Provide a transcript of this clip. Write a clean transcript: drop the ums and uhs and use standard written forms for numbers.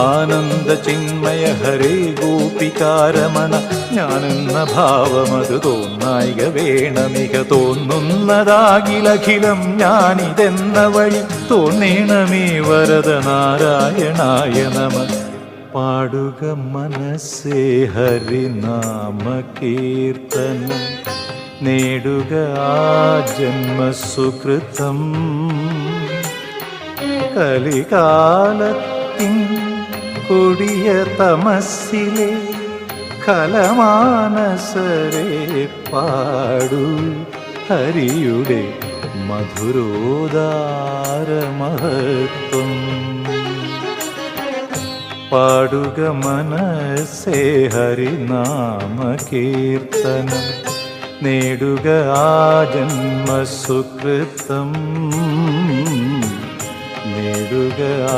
ആനന്ദ ചിന്മയ ഹരേ ഗോപികാരമണ ഞാനെന്ന ഭാവമത് തോന്നായിക വേണമിക തോന്നുന്നതാകിലഖിലം ഞാനിതെന്ന വഴി തോന്നേണമേ വരദ നാരായണായ നമ. പാടുക മനസ്സേ ഹരിനാമ കീർത്തനം നേടുക ആ ജന്മസുകൃതം. കലികാലത്തിൻ കൊടിയ തമസ്സിലെ കലമാനസരെ പാടൂ ഹരിയുടെ മധുരോദാരമഹത്വം. പാടുക മനസ്സേ ഹരിനാമ കീർത്തനം നേടുക ആ ജന്മസുകൃതം. നേടുക ആ